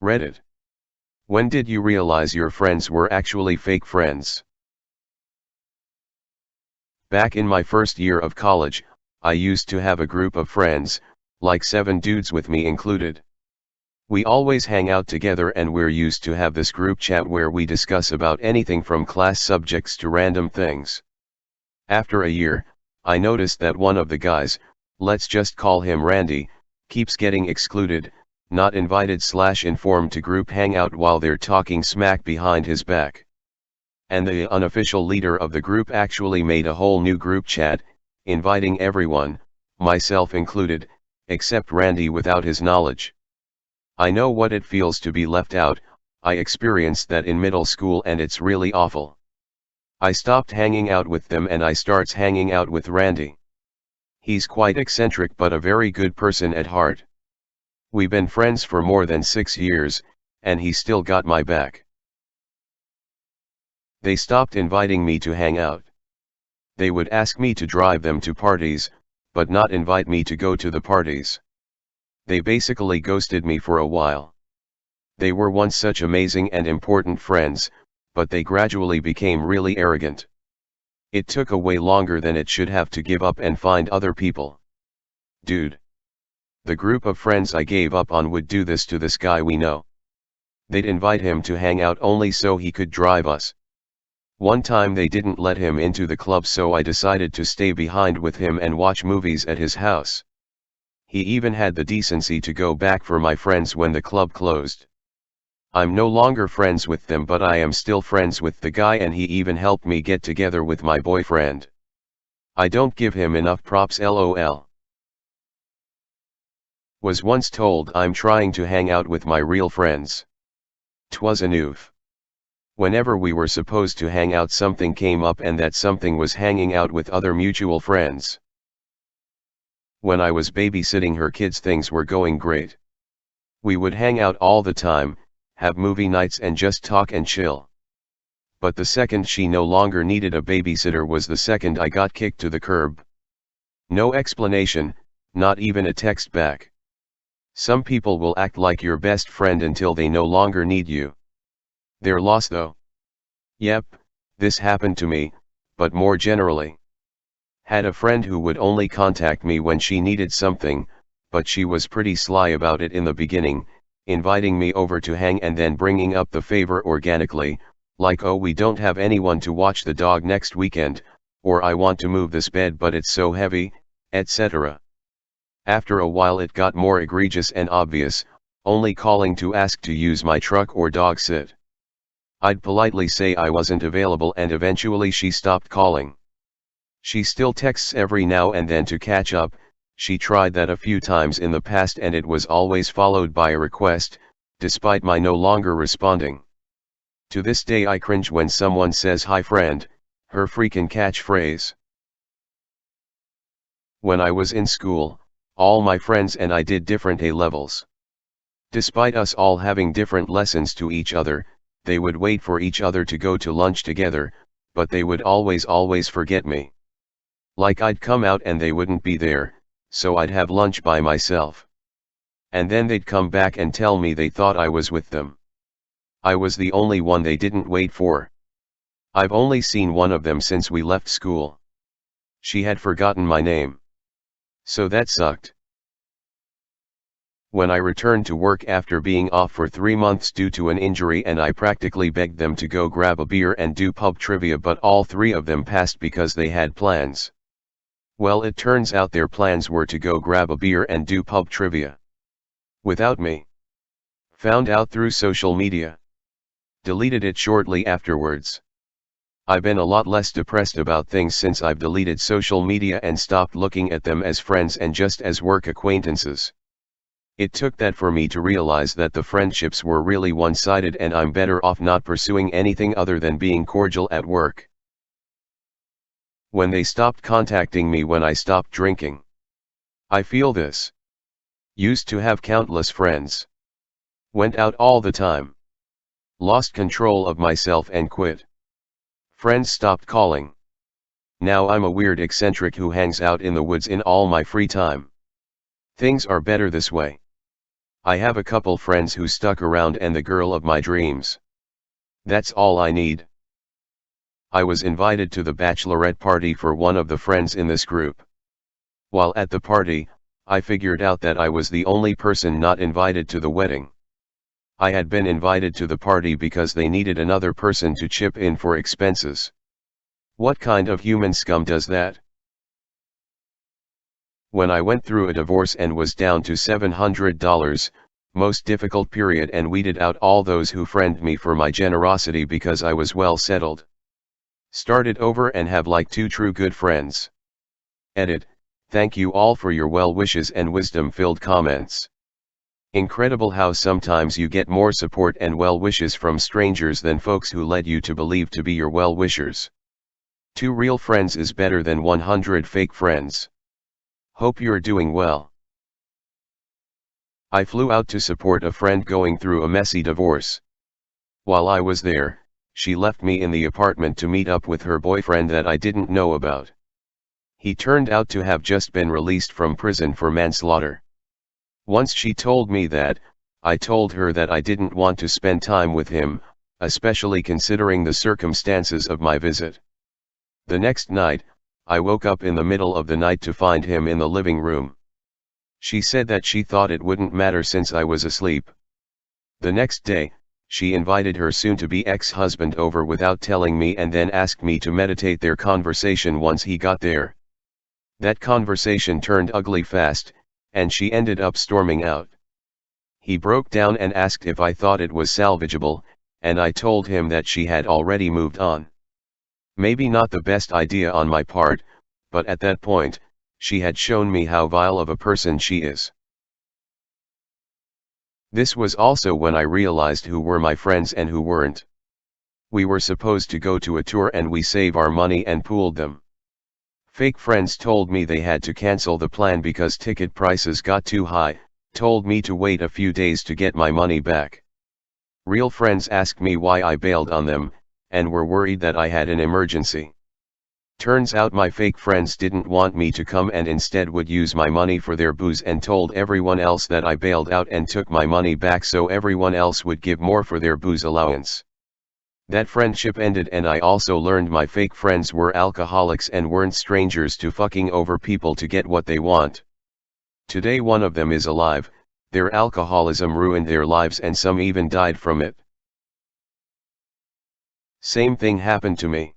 Reddit. When did you realize your friends were actually fake friends? Back in my first year of college, I used to have a group of friends, like 7 dudes with me included. We always hang out together and we're used to have this group chat where we discuss about anything from class subjects to random things. After a year, I noticed that one of the guys, let's just call him Randy, keeps getting excluded, not invited/informed to group hangout while they're talking smack behind his back. And the unofficial leader of the group actually made a whole new group chat, inviting everyone, myself included, except Randy without his knowledge. I know what it feels to be left out. I experienced that in middle school and it's really awful. I stopped hanging out with them and I starts hanging out with Randy. He's quite eccentric but a very good person at heart. We've been friends for more than 6 years, and he still got my back. They stopped inviting me to hang out. They would ask me to drive them to parties, but not invite me to go to the parties. They basically ghosted me for a while. They were once such amazing and important friends, but they gradually became really arrogant. It took a way longer than it should have to give up and find other people. Dude. The group of friends I gave up on would do this to this guy we know. They'd invite him to hang out only so he could drive us. One time they didn't let him into the club, so I decided to stay behind with him and watch movies at his house. He even had the decency to go back for my friends when the club closed. I'm no longer friends with them, but I am still friends with the guy, and he even helped me get together with my boyfriend. I don't give him enough props, lol. Was once told I'm trying to hang out with my real friends. 'Twas a noof. Whenever we were supposed to hang out, something came up and that something was hanging out with other mutual friends. When I was babysitting her kids, things were going great. We would hang out all the time, have movie nights and just talk and chill. But the second she no longer needed a babysitter was the second I got kicked to the curb. No explanation, not even a text back. Some people will act like your best friend until they no longer need you. They're lost though. Yep, this happened to me, but more generally. Had a friend who would only contact me when she needed something, but she was pretty sly about it in the beginning, inviting me over to hang and then bringing up the favor organically, like, oh, we don't have anyone to watch the dog next weekend, or I want to move this bed but it's so heavy, etc. After a while it got more egregious and obvious, only calling to ask to use my truck or dog sit. I'd politely say I wasn't available and eventually she stopped calling. She still texts every now and then to catch up. She tried that a few times in the past and it was always followed by a request, despite my no longer responding. To this day I cringe when someone says hi friend, her freaking catchphrase. When I was in school, all my friends and I did different A levels. Despite us all having different lessons to each other, they would wait for each other to go to lunch together, but they would always forget me. Like I'd come out and they wouldn't be there, so I'd have lunch by myself. And then they'd come back and tell me they thought I was with them. I was the only one they didn't wait for. I've only seen one of them since we left school. She had forgotten my name. So that sucked. When I returned to work after being off for 3 months due to an injury and I practically begged them to go grab a beer and do pub trivia, but all 3 of them passed because they had plans. Well, it turns out their plans were to go grab a beer and do pub trivia. Without me. Found out through social media. Deleted it shortly afterwards. I've been a lot less depressed about things since I've deleted social media and stopped looking at them as friends and just as work acquaintances. It took that for me to realize that the friendships were really one-sided and I'm better off not pursuing anything other than being cordial at work. When they stopped contacting me when I stopped drinking. I feel this. Used to have countless friends. Went out all the time. Lost control of myself and quit. Friends stopped calling. Now I'm a weird eccentric who hangs out in the woods in all my free time. Things are better this way. I have a couple friends who stuck around and the girl of my dreams. That's all I need. I was invited to the bachelorette party for one of the friends in this group. While at the party, I figured out that I was the only person not invited to the wedding. I had been invited to the party because they needed another person to chip in for expenses. What kind of human scum does that? When I went through a divorce and was down to $700, most difficult period, and weeded out all those who friended me for my generosity because I was well settled. Started over and have like 2 true good friends. Edit. Thank you all for your well wishes and wisdom-filled comments. Incredible how sometimes you get more support and well wishes from strangers than folks who led you to believe to be your well wishers. 2 real friends is better than 100 fake friends. Hope you're doing well. I flew out to support a friend going through a messy divorce. While I was there, she left me in the apartment to meet up with her boyfriend that I didn't know about. He turned out to have just been released from prison for manslaughter. Once she told me that, I told her that I didn't want to spend time with him, especially considering the circumstances of my visit. The next night, I woke up in the middle of the night to find him in the living room. She said that she thought it wouldn't matter since I was asleep. The next day, she invited her soon-to-be ex-husband over without telling me and then asked me to meditate their conversation once he got there. That conversation turned ugly fast, and she ended up storming out. He broke down and asked if I thought it was salvageable, and I told him that she had already moved on. Maybe not the best idea on my part, but at that point, she had shown me how vile of a person she is. This was also when I realized who were my friends and who weren't. We were supposed to go to a tour and we saved our money and pooled them. Fake friends told me they had to cancel the plan because ticket prices got too high, told me to wait a few days to get my money back. Real friends asked me why I bailed on them, and were worried that I had an emergency. Turns out my fake friends didn't want me to come and instead would use my money for their booze and told everyone else that I bailed out and took my money back so everyone else would give more for their booze allowance. That friendship ended and I also learned my fake friends were alcoholics and weren't strangers to fucking over people to get what they want. Today one of them is alive, their alcoholism ruined their lives and some even died from it. Same thing happened to me.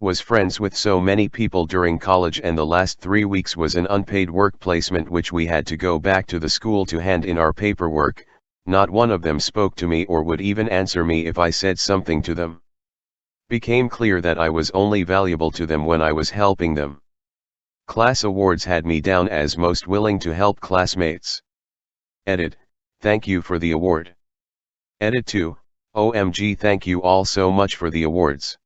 Was friends with so many people during college and the last 3 weeks was an unpaid work placement which we had to go back to the school to hand in our paperwork. Not one of them spoke to me or would even answer me if I said something to them. Became clear that I was only valuable to them when I was helping them. Class awards had me down as most willing to help classmates. Edit. Thank you for the award. Edit 2. OMG, thank you all so much for the awards.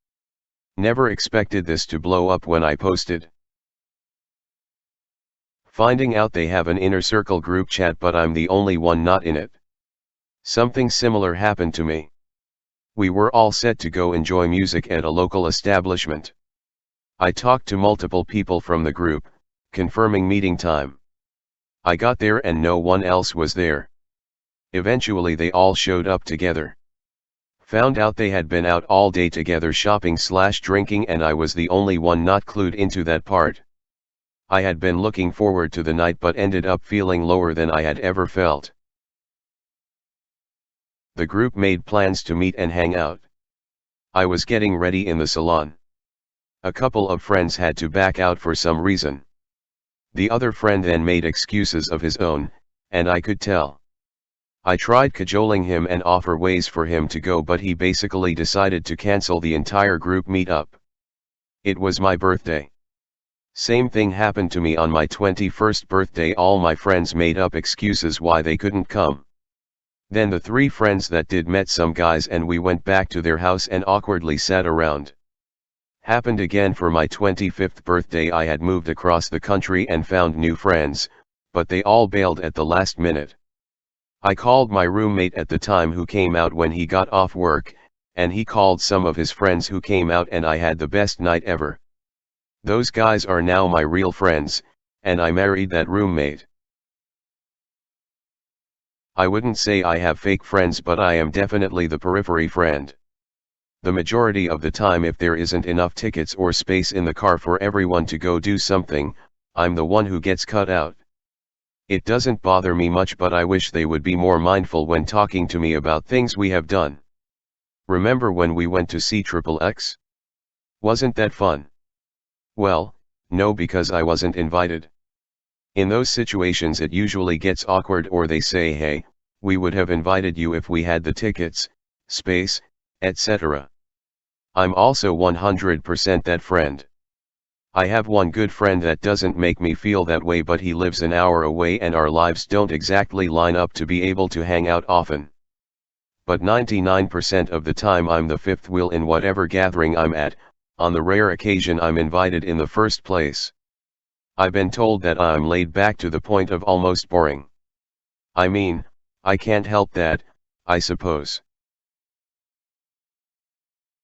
Never expected this to blow up when I posted. Finding out they have an inner circle group chat but I'm the only one not in it. Something similar happened to me. We were all set to go enjoy music at a local establishment. I talked to multiple people from the group, confirming meeting time. I got there and no one else was there. Eventually they all showed up together. Found out they had been out all day together shopping/drinking and I was the only one not clued into that part. I had been looking forward to the night but ended up feeling lower than I had ever felt. The group made plans to meet and hang out. I was getting ready in the salon. A couple of friends had to back out for some reason. The other friend then made excuses of his own, and I could tell. I tried cajoling him and offer ways for him to go but he basically decided to cancel the entire group meetup. It was my birthday. Same thing happened to me on my 21st birthday. All my friends made up excuses why they couldn't come. Then the 3 friends that did met some guys and we went back to their house and awkwardly sat around. Happened again for my 25th birthday. I had moved across the country and found new friends, but they all bailed at the last minute. I called my roommate at the time who came out when he got off work, and he called some of his friends who came out and I had the best night ever. Those guys are now my real friends, and I married that roommate. I wouldn't say I have fake friends, but I am definitely the periphery friend. The majority of the time, if there isn't enough tickets or space in the car for everyone to go do something, I'm the one who gets cut out. It doesn't bother me much, but I wish they would be more mindful when talking to me about things we have done. Remember when we went to see Triple X? Wasn't that fun? Well, no, because I wasn't invited. In those situations it usually gets awkward, or they say, hey, we would have invited you if we had the tickets, space, etc. I'm also 100% that friend. I have one good friend that doesn't make me feel that way, but he lives an hour away and our lives don't exactly line up to be able to hang out often. But 99% of the time I'm the fifth wheel in whatever gathering I'm at, on the rare occasion I'm invited in the first place. I've been told that I'm laid back to the point of almost boring. I mean, I can't help that, I suppose.